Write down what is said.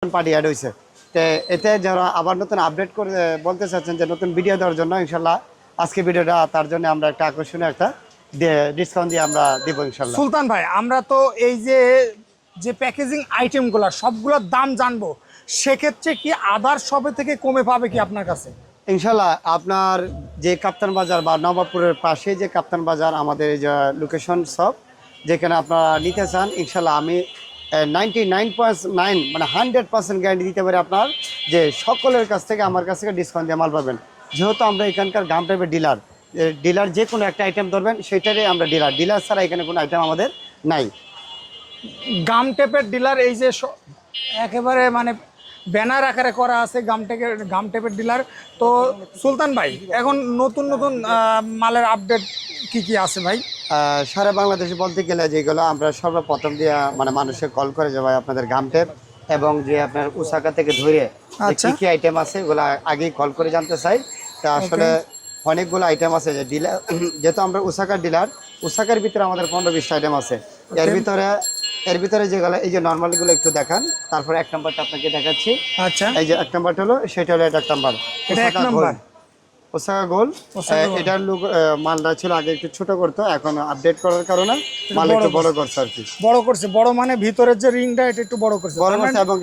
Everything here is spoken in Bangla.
পার্টি অ্যাড হয়েছে। তো এতে যারা আবার নতুন আপডেট করে বলতে চাচ্ছেন যে নতুন ভিডিও দেওয়ার জন্য, ইনশাল্লাহ আজকে ভিডিওটা তার জন্য আমরা একটা আকর্ষণীয় একটা ডিসকাউন্ট দিয়ে আমরা দিব ইনশাল্লাহ। সুলতান ভাই, আমরা তো এই যে প্যাকেজিং আইটেমগুলো সবগুলোর দাম জানবো, সেক্ষেত্রে কি আদার শপে থেকে কমে পাবে কি আপনার কাছে? ইনশাল্লাহ আপনার যে কাপ্তান বাজার বা নবাবপুরের পাশে যে কাপ্তান বাজার আমাদের এই যে লোকেশন শপ, যেখানে আপনারা নিতে চান, ইনশাল্লাহ আমি 99.9 মানে 100% গ্যারান্টি দিতে পারি আপনার যে সকলের কাছ থেকে আমার কাছ থেকে ডিসকাউন্ট দিয়ে মাল পাবেন। যেহেতু আমরা এখানকার গাম টাইপের ডিলার যে কোনো একটা আইটেম ধরবেন সেটারই আমরা ডিলার ছাড়া এখানে কোনো আইটেম আমাদের নাই। গাম টেপের ডিলার, এই যে একেবারে মানে ব্যানার আকারে করা আছে গাম টেপের ডিলার। তো সুলতান ভাই, এখন নতুন নতুন মালের আপডেট কি কি আছে ভাই? সারা বাংলাদেশে বলতে গেলে যেগুলো আমরা সর্বপ্রথম দিয়ে মানে মানুষে কল করে যে ভাই আপনাদের গাম টেপ এবং যে আপনার উসাকা থেকে ধরে কি কি আইটেম আছে এগুলো আগেই কল করে জানতে চাই। তা আসলে অনেকগুলো আইটেম আছে যে ডিলার, যেহেতু আমরা উসাকার ডিলার, উসাকার ভিতরে আমাদের 15-20টা আইটেম আছে। এর ভিতরে যেগুলো এই যে নর্মালগুলো একটু দেখান, তারপরে এক নাম্বারটা আপনাকে দেখাচ্ছি। আচ্ছা, এই যে এক নাম্বারটা হলো, সেটা হলো এটা এক নাম্বার, এটা এক নাম্বার ওসাকা গোল। এটার লুক মালটা ছিল আগে একটু ছোট করতো, এখন আপডেট করার কারণে মাল একটু বড় করছে আর কি। বড় করছে, বড় মানে ভিতরের যে রিংটা এটা একটু বড় করছে এবং